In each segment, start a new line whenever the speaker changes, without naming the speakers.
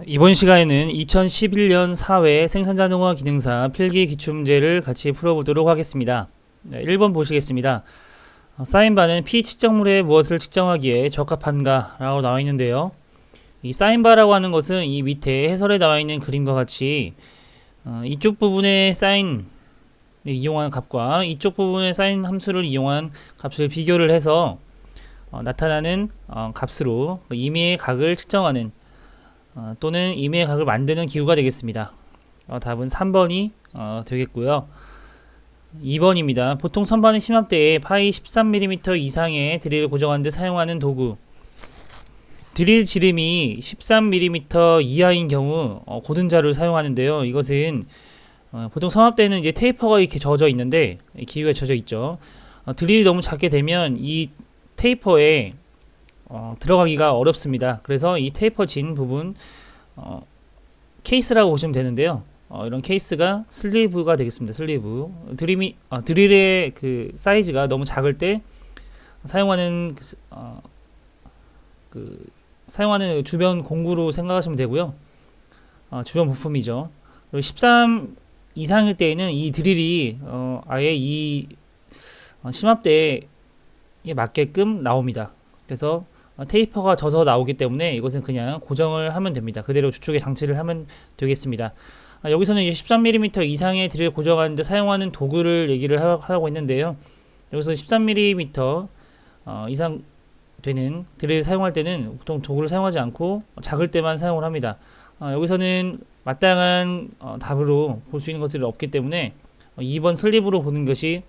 이번 시간에는 2011년 사회 생산자동화 기능사 필기 기출문제를 같이 풀어보도록 하겠습니다. 1번 보시겠습니다. 사인바는 P 측정물에 무엇을 측정하기에 적합한가 라고 나와 있는데요. 이 사인바라고 하는 것은 이 밑에 해설에 나와 있는 그림과 같이 이쪽 부분의 사인 이용한 값과 이쪽 부분의 사인 함수를 이용한 값을 비교를 해서 나타나는 값으로 임의의 각을 측정하는 또는 임의의 각을 만드는 기구가 되겠습니다. 답은 3번이 되겠고요. 2번입니다. 보통 선반의 심압대에 파이 13mm 이상의 드릴을 고정하는 데 사용하는 도구. 드릴 지름이 13mm 이하인 경우 고든 자루를 사용하는데요. 이것은 보통 선압대에는 이제 테이퍼가 이렇게 젖어 있는데 기구가 젖어 있죠. 드릴이 너무 작게 되면 이 테이퍼에 들어가기가 어렵습니다. 그래서 이 테이퍼진 부분 케이스라고 보시면 되는데요. 이런 케이스가 슬리브가 되겠습니다. 슬리브. 드릴의 그 사이즈가 너무 작을 때 사용하는 사용하는 주변 공구로 생각하시면 되고요. 주변 부품이죠. 13 이상일 때에는 이 드릴이 아예 이 심압대에 맞게끔 나옵니다. 그래서 테이퍼가 져서 나오기 때문에 이것은 그냥 고정을 하면 됩니다. 그대로 주축에 장치를 하면 되겠습니다. 여기서는 13mm 이상의 드릴 고정하는 데 사용하는 도구를 얘기를 하고 있는데요. 여기서 13mm 이상 되는 드릴을 사용할 때는 보통 도구를 사용하지 않고 작을 때만 사용을 합니다. 여기서는 마땅한 답으로 볼 수 있는 것들이 없기 때문에 2번 슬립으로 보는 것이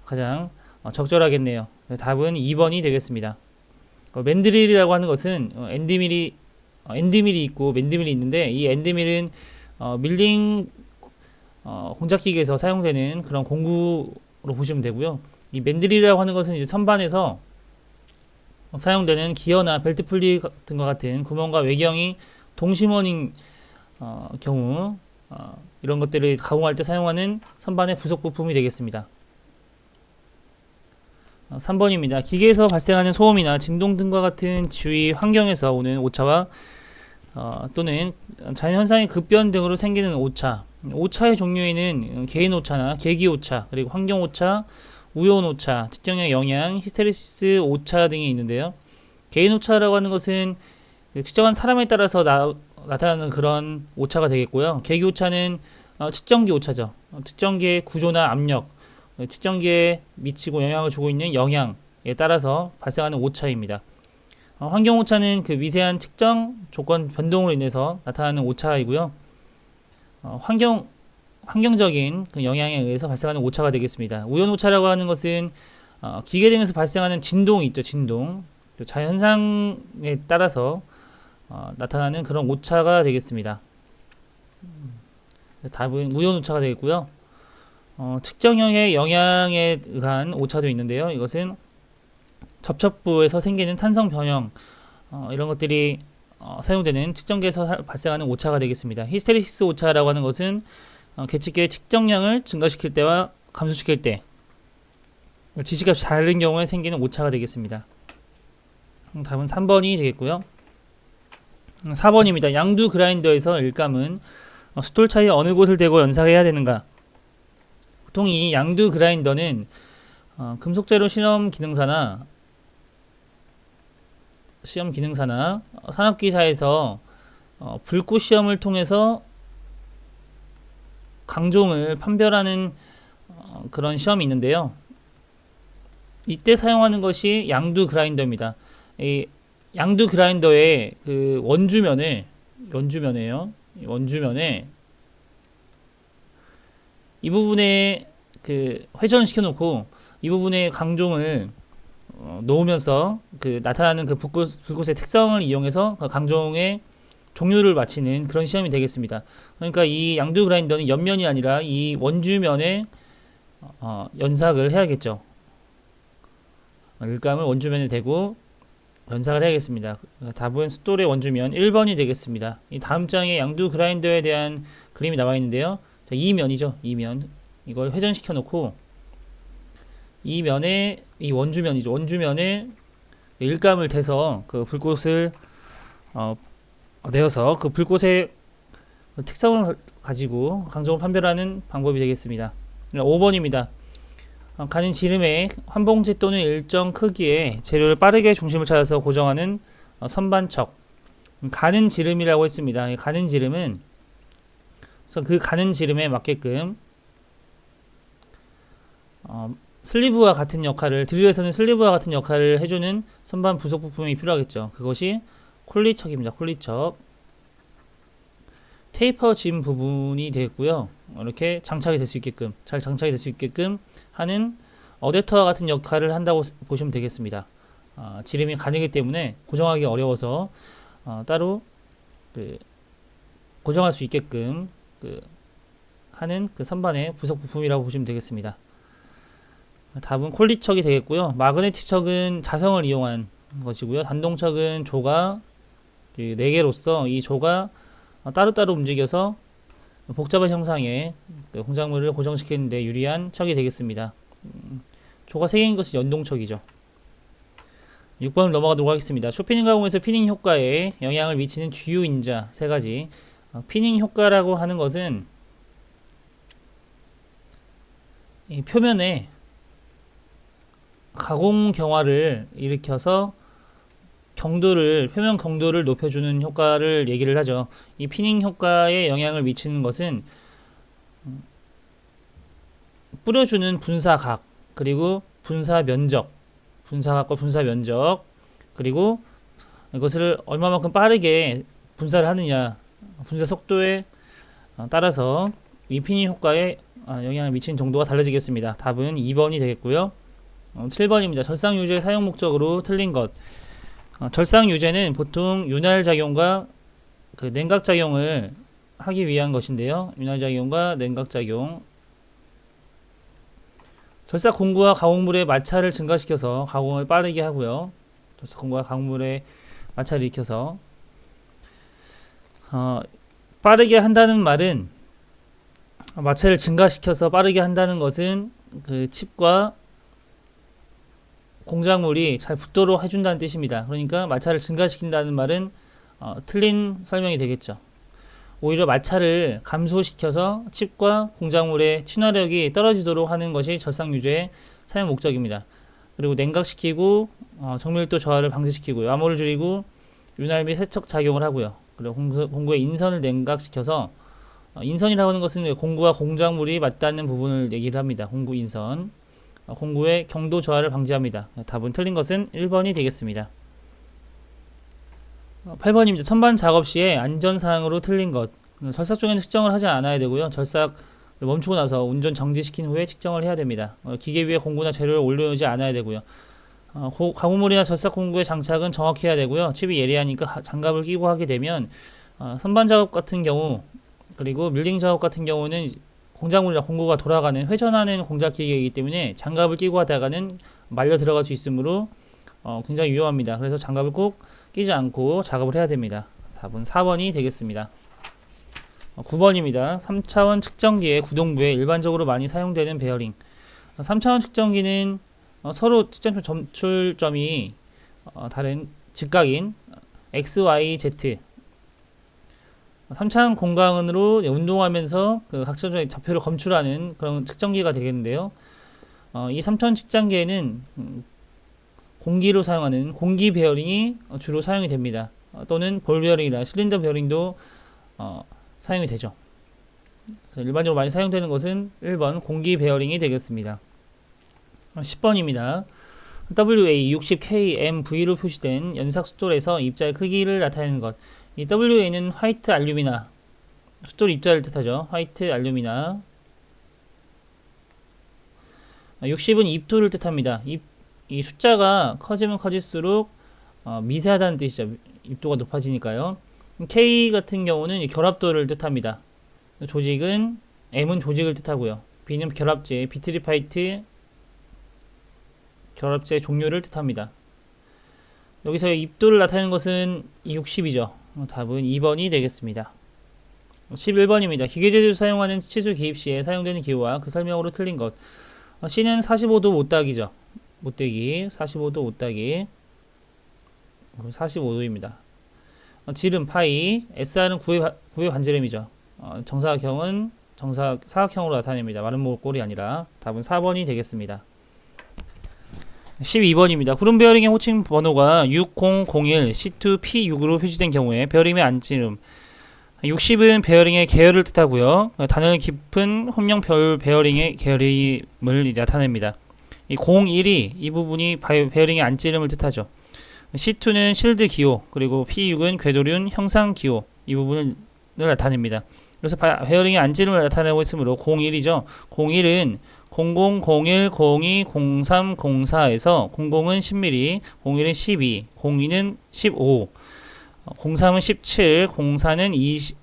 가장 적절하겠네요. 답은 2번이 되겠습니다. 맨드릴이라고 하는 것은 엔드밀이 있고 맨드밀이 있는데 이 엔드밀은 밀링 공작기계에서 사용되는 그런 공구로 보시면 되고요. 이 맨드릴이라고 하는 것은 이제 선반에서 사용되는 기어나 벨트 풀리 같은 것 같은 구멍과 외경이 동심원인 경우 이런 것들을 가공할 때 사용하는 선반의 부속 부품이 되겠습니다. 3번입니다. 기계에서 발생하는 소음이나 진동 등과 같은 주위 환경에서 오는 오차와 또는 자연현상의 급변 등으로 생기는 오차. 오차의 종류에는 개인 오차나 계기 오차, 그리고 환경 오차, 우연 오차, 특정의 영향, 히스테리시스 오차 등이 있는데요. 개인 오차라고 하는 것은 특정한 사람에 따라서 나타나는 그런 오차가 되겠고요. 계기 오차는 측정기 오차죠. 측정기의 구조나 압력, 측정기에 미치고 영향을 주고 있는 영향에 따라서 발생하는 오차입니다. 환경 오차는 그 미세한 측정 조건 변동으로 인해서 나타나는 오차이고요. 환경적인 그 영향에 의해서 발생하는 오차가 되겠습니다. 우연 오차라고 하는 것은 기계 등에서 발생하는 진동이 있죠. 진동. 자연현상에 따라서 나타나는 그런 오차가 되겠습니다. 답은 우연 오차가 되겠고요. 측정형의 영향에 의한 오차도 있는데요. 이것은 접촉부에서 생기는 탄성 변형 이런 것들이 사용되는 측정기에서 발생하는 오차가 되겠습니다. 히스테리시스 오차라고 하는 것은 계측기의 측정량을 증가시킬 때와 감소시킬 때 지시값이 다른 경우에 생기는 오차가 되겠습니다. 답은 3번이 되겠고요. 4번입니다. 양두 그라인더에서 일감은 숫돌 차이 어느 곳을 대고 연삭해야 되는가? 보통 이 양두 그라인더는 금속재료 실험 기능사나 산업기사에서 불꽃 시험을 통해서 강종을 판별하는 그런 시험이 있는데요. 이때 사용하는 것이 양두 그라인더입니다. 이 양두 그라인더의 그 원주면에 이 부분에 그 회전시켜 놓고 이 부분에 강종을 놓으면서 그 나타나는 그 불꽃의 특성을 이용해서 그 강종의 종류를 맞히는 그런 시험이 되겠습니다. 그러니까 이 양두 그라인더는 옆면이 아니라 이 원주면에 연삭을 해야겠죠. 일감을 원주면에 대고 연삭을 해야겠습니다. 답은 숫돌의 원주면 1번이 되겠습니다. 이 다음 장에 양두 그라인더에 대한 그림이 나와 있는데요. 자, 이 면이죠. 이 면. 이걸 회전시켜 놓고 이 면에 이 원주면이죠. 원주면에 일감을 대서 그 불꽃을 되어서 그 불꽃의 특성을 가지고 강정을 판별하는 방법이 되겠습니다. 5번입니다. 가는 지름의 한 봉지 또는 일정 크기의 재료를 빠르게 중심을 찾아서 고정하는 선반척. 가는 지름이라고 했습니다. 가는 지름은 그래서 그 가는 지름에 맞게끔 슬리브와 같은 역할을, 드릴에서는 슬리브와 같은 역할을 해주는 선반 부속 부품이 필요하겠죠. 그것이 콜리척입니다. 콜리척. 테이퍼진 부분이 되겠고요. 이렇게 장착이 될 수 있게끔, 잘 장착이 될 수 있게끔 하는 어댑터와 같은 역할을 한다고 보시면 되겠습니다. 지름이 가늘기 때문에 고정하기 어려워서 따로 고정할 수 있게끔 하는 그 선반의 부속 부품이라고 보시면 되겠습니다. 답은 콜리척이 되겠고요. 마그네틱척은 자성을 이용한 것이고요. 단동척은 조가 4개로서 이 조가 따로따로 움직여서 복잡한 형상의 공작물을 고정시키는 데 유리한 척이 되겠습니다. 조가 3개인 것은 연동척이죠. 6번을 넘어가도록 하겠습니다. 쇼피닝 가공에서 피닝 효과에 영향을 미치는 주요 인자 3가지. 피닝 효과라고 하는 것은 이 표면에 가공 경화를 일으켜서 표면 경도를 높여주는 효과를 얘기를 하죠. 이 피닝 효과에 영향을 미치는 것은 뿌려주는 분사각, 그리고 분사 면적, 분사각과 분사 면적, 그리고 이것을 얼마만큼 빠르게 분사를 하느냐, 분사 속도에 따라서 이 피닝 효과에 영향을 미치는 정도가 달라지겠습니다. 답은 2번이 되겠고요. 7번입니다. 절상유제 사용 목적으로 틀린 것. 절상유제는 보통 윤활작용과 냉각작용을 하기 위한 것인데요. 윤활작용과 냉각작용. 절삭공구와 가공물의 마찰을 증가시켜서 가공을 빠르게 하고요. 절삭공구와 가공물의 마찰을 일으켜서 빠르게 한다는 말은, 마찰을 증가시켜서 빠르게 한다는 것은 그 칩과 공작물이 잘 붙도록 해준다는 뜻입니다. 그러니까 마찰을 증가시킨다는 말은 틀린 설명이 되겠죠. 오히려 마찰을 감소시켜서 칩과 공작물의 친화력이 떨어지도록 하는 것이 절상유제의 사용 목적입니다. 그리고 냉각시키고 정밀도 저하를 방지시키고요. 암호를 줄이고 윤활 및 세척 작용을 하고요. 그리고 공구의 인선을 냉각시켜서, 인선이라고 하는 것은 공구와 공작물이 맞닿는 부분을 얘기를 합니다. 공구 인선. 공구의 경도 저하를 방지합니다. 답은 틀린 것은 1번이 되겠습니다. 8번입니다. 선반 작업 시에 안전사항으로 틀린 것. 절삭 중에는 측정을 하지 않아야 되고요. 절삭 멈추고 나서 운전 정지시킨 후에 측정을 해야 됩니다. 기계 위에 공구나 재료를 올려놓지 않아야 되고요. 가공물이나 절삭 공구의 장착은 정확히 해야 되고요. 칩이 예리하니까 장갑을 끼고 하게 되면 선반 작업 같은 경우, 그리고 밀링 작업 같은 경우는 공작물이나 공구가 돌아가는, 회전하는 공작 기계이기 때문에 장갑을 끼고 하다가는 말려 들어갈 수 있으므로 굉장히 위험합니다. 그래서 장갑을 꼭 끼지 않고 작업을 해야 됩니다. 답은 4번이 되겠습니다. 9번입니다. 3차원 측정기의 구동부에 일반적으로 많이 사용되는 베어링. 3차원 측정기는 서로 측정점 점출점이 다른 직각인 X, Y, Z 3차원 공간으로 운동하면서 그 각선의 좌표를 검출하는 그런 측정기가 되겠는데요. 이 3차원 측정기에는 공기로 사용하는 공기 베어링이 주로 사용이 됩니다. 또는 볼 베어링이나 실린더 베어링도 사용이 되죠. 그래서 일반적으로 많이 사용되는 것은 1번 공기 베어링이 되겠습니다. 10번입니다. WA 60KMV로 표시된 연삭 숫돌에서 입자의 크기를 나타내는 것. 이 WA는 화이트 알루미나, 숫돌 입자를 뜻하죠. 화이트 알루미나. 60은 입도를 뜻합니다. 이 숫자가 커지면 커질수록 미세하다는 뜻이죠. 입도가 높아지니까요. K 같은 경우는 결합도를 뜻합니다. 조직은, M은 조직을 뜻하고요. B는 결합제, 비트리파이트 결합제 종류를 뜻합니다. 여기서 입도를 나타내는 것은 60이죠. 답은 2번이 되겠습니다. 11번입니다. 기계제조를 사용하는 치수 기입 시에 사용되는 기호와 그 설명으로 틀린 것. C는 45도 못따기죠. 못대기, 45도 못따기, 45도입니다. 지름 파이, SR은 구의 반지름이죠. 정사각형은 사각형으로 나타냅니다. 마른 목골이 아니라. 답은 4번이 되겠습니다. 12번입니다. 구름 베어링의 호칭 번호가 6001 C2P6으로 표시된 경우에 베어링의 안지름 60은 베어링의 계열을 뜻하고요. 단열 깊은 혼용 베어링의 계열임을 나타냅니다. 이 01이 이 부분이 베어링의 안지름을 뜻하죠. C2는 실드 기호, 그리고 P6은 궤도륜 형상 기호, 이 부분을 나타냅니다. 그래서 베어링의 안지름을 나타내고 있으므로 01이죠. 01은 0001 02 03 04에서 00은 10mm, 01은 12, 02는 15, 03은 17, 04는 20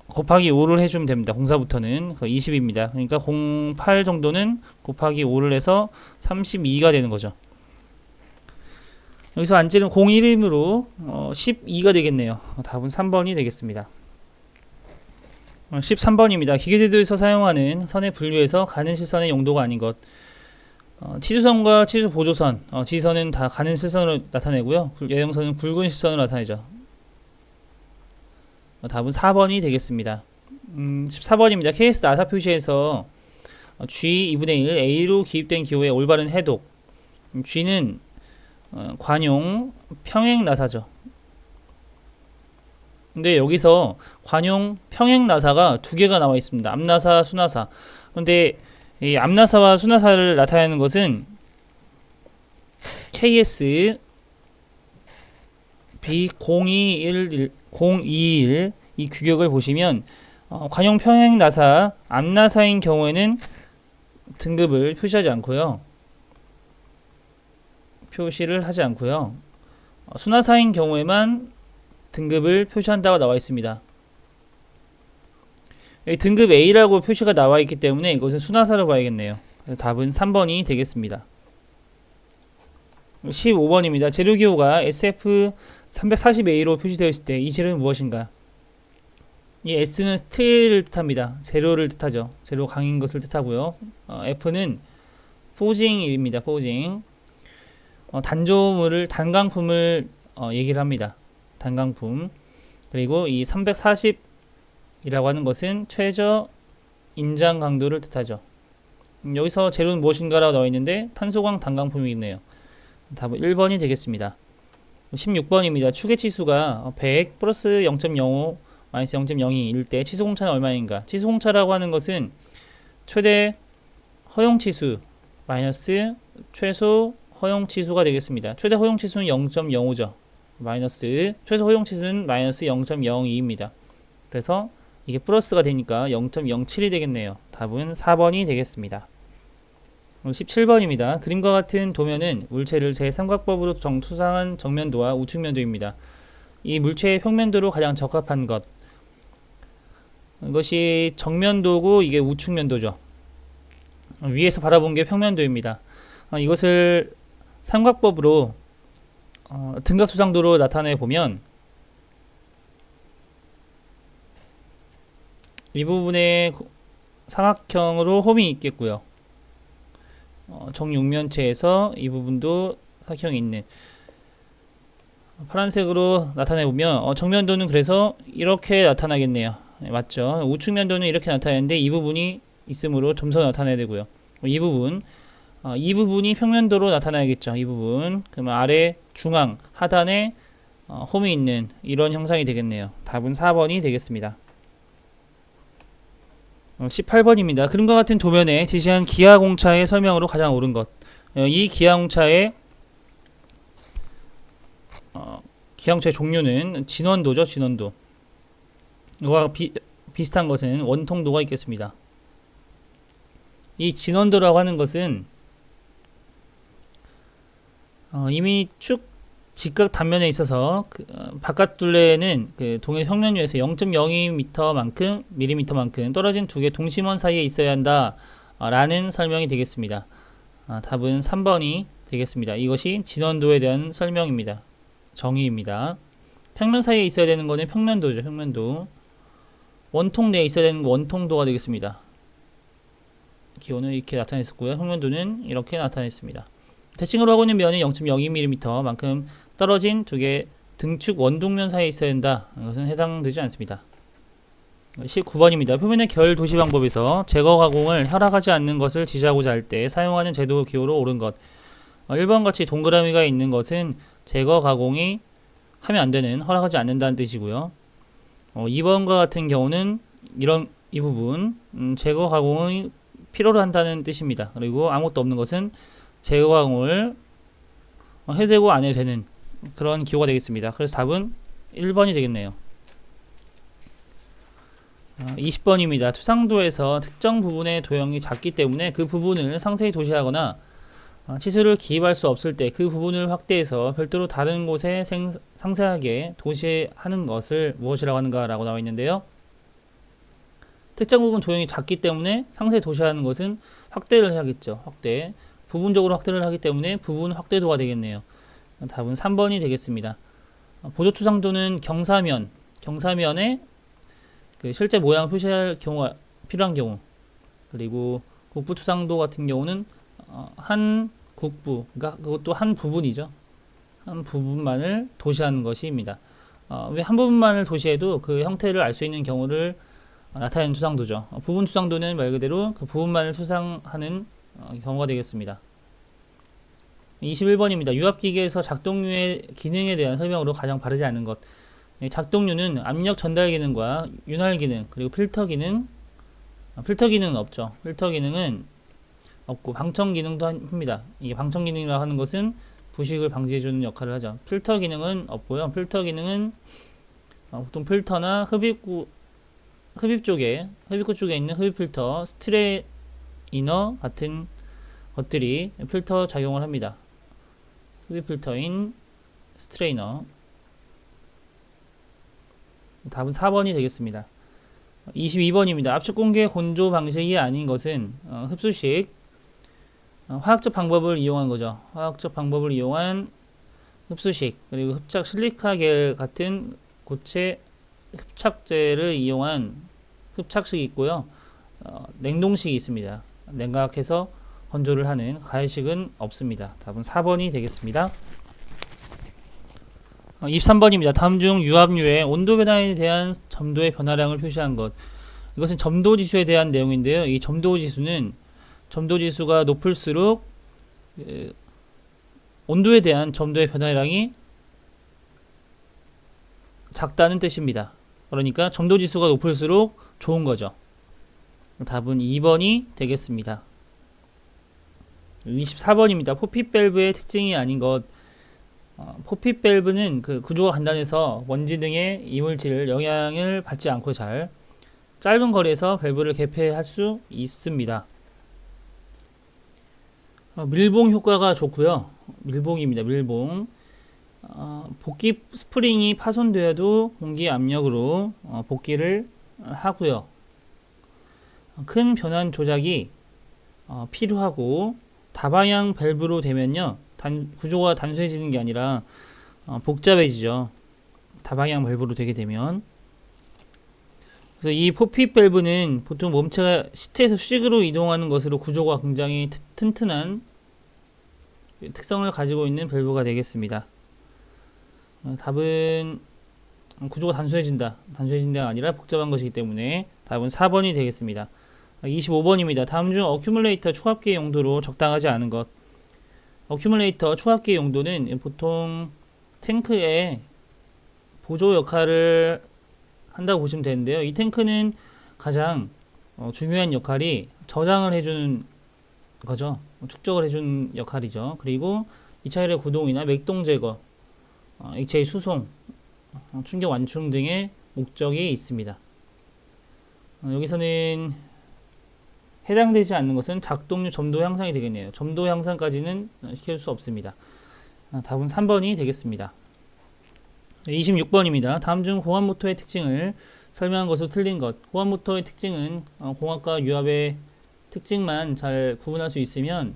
곱하기 5를 해주면 됩니다. 04부터는 20입니다. 그러니까 08 정도는 곱하기 5를 해서 32가 되는 거죠. 여기서 안지름 01이므로 12가 되겠네요. 답은 3번이 되겠습니다. 13번입니다. 기계제도에서 사용하는 선의 분류에서 가는 실선의 용도가 아닌 것. 치주선과 치주보조선, 지선은 다 가는 실선으로 나타내고요. 여형선은 굵은 실선으로 나타내죠. 답은 4번이 되겠습니다. 14번입니다. KS 나사 표시에서 G 2분의 1 A로 기입된 기호의 올바른 해독. G는 관용 평행 나사죠. 근데 여기서 관용 평행 나사가 두 개가 나와 있습니다. 앞나사, 수나사. 그런데 이 앞나사와 수나사를 나타내는 것은 KS B0221 이 규격을 보시면 관용 평행 나사 앞나사인 경우에는 등급을 표시하지 않고요. 수나사인 경우에만 등급을 표시한다고 나와 있습니다. 여기 등급 A라고 표시가 나와 있기 때문에 이것은 수나사로 봐야겠네요. 답은 3번이 되겠습니다. 15번입니다. 재료기호가 SF340A로 표시되어 있을 때 이 재료는 무엇인가? 이 S는 스틸을 뜻합니다. 재료를 뜻하죠. 재료 강인 것을 뜻하고요. F는 포징입니다. 포징. 단강품을 얘기를 합니다. 단강품. 그리고 이 340이라고 하는 것은 최저 인장 강도를 뜻하죠. 여기서 재료는 무엇인가라고 나와 있는데 탄소광 단강품이 있네요. 답은 1번이 되겠습니다. 16번입니다. 추계치수가 100 플러스 0.05 마이너스 0.02일 때 치수공차는 얼마인가? 치수공차라고 하는 것은 최대 허용치수 마이너스 최소 허용치수가 되겠습니다. 최대 허용치수는 0.05죠. 마이너스 최소 허용치수는 마이너스 0.02입니다. 그래서 이게 플러스가 되니까 0.07이 되겠네요. 답은 4번이 되겠습니다. 17번입니다. 그림과 같은 도면은 물체를 제3각법으로 투상한 정면도와 우측면도입니다. 이 물체의 평면도로 가장 적합한 것. 이것이 정면도고 이게 우측면도죠. 위에서 바라본 게 평면도입니다. 이것을 삼각법으로 등각수상도로 나타내 보면 이 부분에 사각형으로 홈이 있겠고요. 정육면체에서 이 부분도 사각형이 있는 파란색으로 나타내 보면 정면도는 그래서 이렇게 나타나겠네요. 네, 맞죠? 우측면도는 이렇게 나타내는데 이 부분이 있으므로 점선을 나타내야 되고요. 이 부분이 평면도로 나타나야겠죠. 이 부분. 그러면 아래 중앙 하단에 홈이 있는 이런 형상이 되겠네요. 답은 4번이 되겠습니다. 18번입니다. 그림과 같은 도면에 지시한 기하공차의 설명으로 가장 옳은 것. 이 기하공차의 종류는 진원도죠. 진원도. 이와 비슷한 것은 원통도가 있겠습니다. 이 진원도라고 하는 것은 이미 쭉 직각 단면에 있어서 바깥 둘레는 동일 평면유에서 0.02m만큼 떨어진 두 개 동심원 사이에 있어야 한다 라는 설명이 되겠습니다. 답은 3번이 되겠습니다. 이것이 진원도에 대한 설명입니다. 정의입니다. 평면 사이에 있어야 되는 것은 평면도죠. 평면도. 원통 내에 있어야 되는 원통도가 되겠습니다. 기호는 이렇게 나타냈었고요. 평면도는 이렇게 나타냈습니다. 대칭으로 하고 있는 면은 0.02mm 만큼 떨어진 두 개 등축 원동면 사이에 있어야 된다. 이것은 해당되지 않습니다. 19번입니다. 표면의 결 도시 방법에서 제거 가공을 허락하지 않는 것을 지시하고자 할 때 사용하는 제도 기호로 옳은 것. 1번 같이 동그라미가 있는 것은 제거 가공이 하면 안 되는, 허락하지 않는다는 뜻이고요. 2번과 같은 경우는 이 부분 제거 가공이 필요로 한다는 뜻입니다. 그리고 아무것도 없는 것은 제거 가공을 해도 되고 안 해도 되는 그런 기호가 되겠습니다. 그래서 답은 1번이 되겠네요. 20번입니다. 추상도에서 특정 부분의 도형이 작기 때문에 그 부분을 상세히 도시하거나 치수를 기입할 수 없을 때 그 부분을 확대해서 별도로 다른 곳에 상세하게 도시하는 것을 무엇이라고 하는가 라고 나와 있는데요. 특정 부분 도형이 작기 때문에 상세히 도시하는 것은 확대를 해야겠죠. 확대. 부분적으로 확대를 하기 때문에 부분 확대도가 되겠네요. 답은 3번이 되겠습니다. 보조추상도는 경사면에 그 실제 모양 표시할 경우가 필요한 경우, 그리고 국부추상도 같은 경우는 한 국부, 그러니까 그것도 한 부분이죠. 한 부분만을 도시하는 것입니다. 왜 한 부분만을 도시해도 그 형태를 알 수 있는 경우를 나타내는 추상도죠. 부분 추상도는 말 그대로 그 부분만을 추상하는 경우가 되겠습니다. 21번입니다. 유압기계에서 작동류의 기능에 대한 설명으로 가장 바르지 않은 것. 작동류는 압력 전달 기능과 윤활 기능, 그리고 필터 기능, 필터 기능은 없죠. 필터 기능은 없고 방청 기능도 합니다. 이 방청 기능이라고 하는 것은 부식을 방지해주는 역할을 하죠. 필터 기능은 없고요. 필터 기능은 보통 필터나 흡입구 쪽에 있는 흡입 필터, 스트레이너 같은 것들이 필터 작용을 합니다. 흡입 필터인 스트레이너. 답은 4번이 되겠습니다. 22번입니다. 압축 공개 건조 방식이 아닌 것은 흡수식, 화학적 방법을 이용한 거죠. 화학적 방법을 이용한 흡수식, 그리고 흡착 실리카 겔 같은 고체 흡착제를 이용한 흡착식이 있고요. 냉동식이 있습니다. 냉각해서 건조를 하는 가열식은 없습니다. 답은 4번이 되겠습니다. 23번입니다. 다음 중 유압류의 온도 변화에 대한 점도의 변화량을 표시한 것. 이것은 점도 지수에 대한 내용인데요. 이 점도 지수가 높을수록 온도에 대한 점도의 변화량이 작다는 뜻입니다. 그러니까 점도 지수가 높을수록 좋은 거죠. 답은 2번이 되겠습니다. 24번입니다. 포핏 밸브의 특징이 아닌 것. 포핏 밸브는 그 구조가 간단해서 먼지 등의 이물질을 영향을 받지 않고 잘 짧은 거리에서 밸브를 개폐할 수 있습니다. 밀봉 효과가 좋고요. 밀봉입니다. 밀봉. 복귀 스프링이 파손되어도 공기 압력으로 복귀를 하고요. 큰 변환 조작이 필요하고 다방향 밸브로 되면요. 구조가 단순해지는 게 아니라 복잡해지죠. 다방향 밸브로 되게 되면. 그래서 이 포핏 밸브는 보통 몸체가 시트에서 수직으로 이동하는 것으로 구조가 굉장히 튼튼한 특성을 가지고 있는 밸브가 되겠습니다. 답은 구조가 단순해진다가 아니라 복잡한 것이기 때문에 답은 4번이 되겠습니다. 25번입니다. 다음 중 어큐뮬레이터 추압기 용도로 적당하지 않은 것. 어큐뮬레이터 추압기 용도는 보통 탱크의 보조 역할을 한다고 보시면 되는데요. 이 탱크는 가장 중요한 역할이 저장을 해주는 거죠. 축적을 해주는 역할이죠. 그리고 2차열의 구동이나 맥동 제거, 액체의 수송, 충격 완충 등의 목적이 있습니다. 여기서는 해당되지 않는 것은 작동류 점도 향상이 되겠네요. 점도 향상까지는 시킬 수 없습니다. 답은 3번이 되겠습니다. 26번입니다. 다음 중 공합 모터의 특징을 설명한 것으로 틀린 것. 공합 모터의 특징은 공합과 유압의 특징만 잘 구분할 수 있으면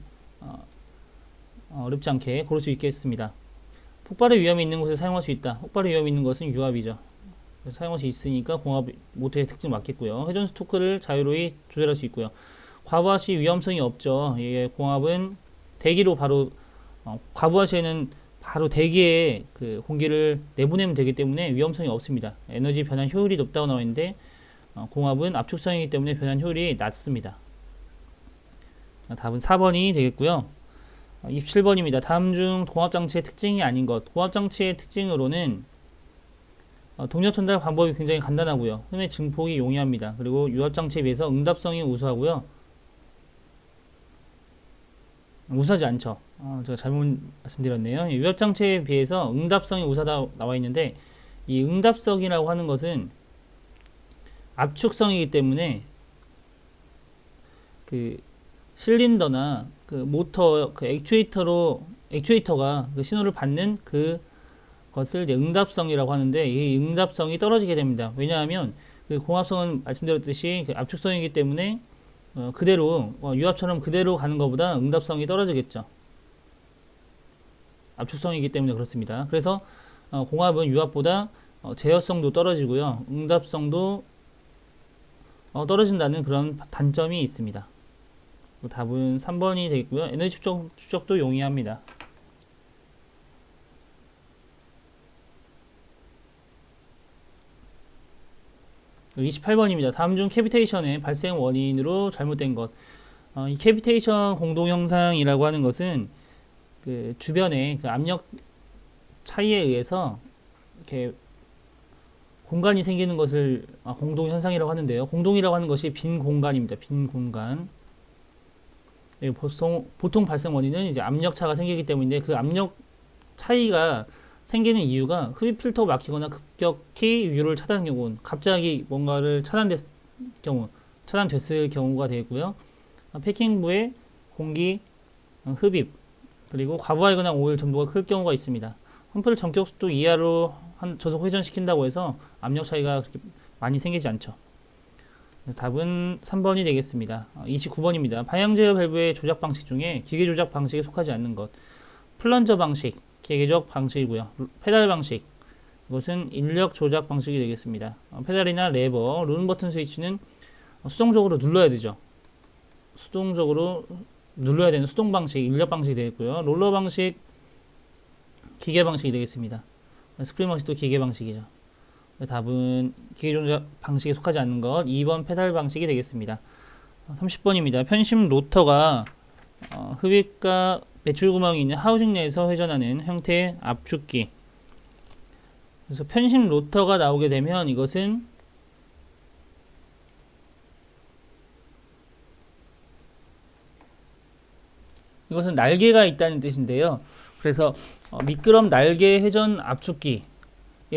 어렵지 않게 고를 수 있겠습니다. 폭발의 위험이 있는 곳에 사용할 수 있다. 폭발의 위험이 있는 것은 유압이죠. 그래서 사용할 수 있으니까 공합 모터의 특징 맞겠고요. 회전 스토크를 자유로이 조절할 수 있고요. 과부하 시 위험성이 없죠. 공합은 대기로 바로 과부하 시에는 바로 대기에 그 공기를 내보내면 되기 때문에 위험성이 없습니다. 에너지 변환 효율이 높다고 나와 있는데 공합은 압축성이기 때문에 변환 효율이 낮습니다. 답은 4번이 되겠고요. 27번입니다. 다음 중 동합장치의 특징이 아닌 것. 동합장치의 특징으로는 동력 전달 방법이 굉장히 간단하고요. 흠의 증폭이 용이합니다. 그리고 유압장치에 비해서 응답성이 우수하고요. 우수하지 않죠. 제가 잘못 말씀드렸네요. 유압장치에 비해서 응답성이 우수하다 나와 있는데 이 응답성이라고 하는 것은 압축성이기 때문에 그 실린더나 그 모터, 그 액추에이터가 그 신호를 받는 그 것을 이제 응답성이라고 하는데 이 응답성이 떨어지게 됩니다. 왜냐하면 그 공합성은 말씀드렸듯이 그 압축성이기 때문에 그대로 유압처럼 그대로 가는 것보다 응답성이 떨어지겠죠. 압축성이기 때문에 그렇습니다. 그래서 공합은 유압보다 제어성도 떨어지고요. 응답성도 떨어진다는 그런 단점이 있습니다. 답은 3번이 되겠고요. 에너지 추적도 용이합니다. 28번입니다. 다음 중 캐비테이션의 발생 원인으로 잘못된 것. 이 캐비테이션 공동 현상이라고 하는 것은 그 주변의 그 압력 차이에 의해서 이렇게 공간이 생기는 것을 공동 현상이라고 하는데요. 공동이라고 하는 것이 빈 공간입니다. 빈 공간. 보통 발생 원인은 이제 압력 차가 생기기 때문인데 그 압력 차이가 생기는 이유가 흡입 필터가 막히거나 급격히 유를 차단한 경우, 갑자기 뭔가를 차단됐을 경우가 되고요. 패킹부의 공기 흡입, 그리고 과부하이거나 오일 점도가 클 경우가 있습니다. 펌프를 전격 속도 이하로 저속 회전시킨다고 해서 압력 차이가 그렇게 많이 생기지 않죠. 답은 3번이 되겠습니다. 29번입니다. 방향 제어 밸브의 조작 방식 중에 기계 조작 방식에 속하지 않는 것. 플런저 방식, 기계적 방식이고요. 페달 방식, 이것은 인력 조작 방식이 되겠습니다. 페달이나 레버, 룬 버튼 스위치는 수동적으로 눌러야 되죠. 수동적으로 눌러야 되는 수동 방식, 인력 방식이 되겠고요. 롤러 방식, 기계 방식이 되겠습니다. 스프링 방식도 기계 방식이죠. 답은 기계 조작 방식에 속하지 않는 것, 2번 페달 방식이 되겠습니다. 30번입니다. 편심 로터가 흡입과 배출 구멍이 있는 하우징 내에서 회전하는 형태의 압축기. 그래서 편심 로터가 나오게 되면 이것은 날개가 있다는 뜻인데요. 그래서 미끄럼 날개 회전 압축기에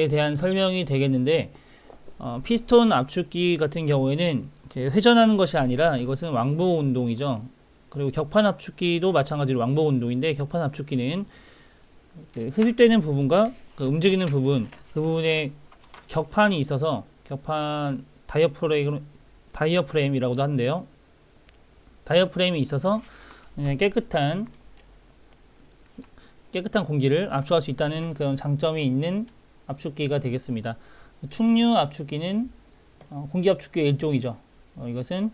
대한 설명이 되겠는데 피스톤 압축기 같은 경우에는 회전하는 것이 아니라 이것은 왕복 운동이죠. 그리고 격판 압축기도 마찬가지로 왕복 운동인데 격판 압축기는 흡입되는 부분과 움직이는 부분, 그 부분에 격판이 있어서 격판 다이어프레임이라고도 하는데요. 다이어프레임이 있어서 그냥 깨끗한 공기를 압축할 수 있다는 그런 장점이 있는 압축기가 되겠습니다. 충류 압축기는 공기 압축기의 일종이죠. 이것은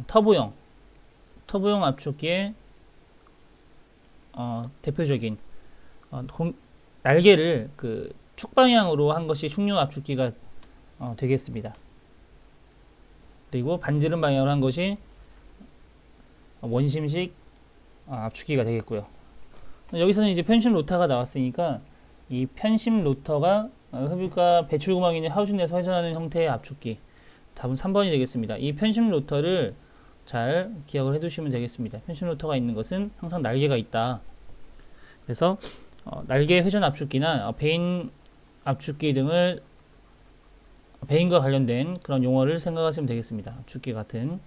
터보용 압축기의 대표적인 날개를 그 축방향으로 한 것이 충류 압축기가 되겠습니다. 그리고 반지름 방향으로 한 것이 원심식 압축기가 되겠고요. 여기서는 이제 편심 로터가 나왔으니까 이 편심 로터가 흡입과 배출 구멍이 있는 하우징 내에서 회전하는 형태의 압축기. 답은 3번이 되겠습니다. 이 편심 로터를 잘 기억을 해두시면 되겠습니다. 편심 로터가 있는 것은 항상 날개가 있다. 그래서 날개 회전 압축기나 베인 압축기 등을 베인과 관련된 그런 용어를 생각하시면 되겠습니다. 압축기 같은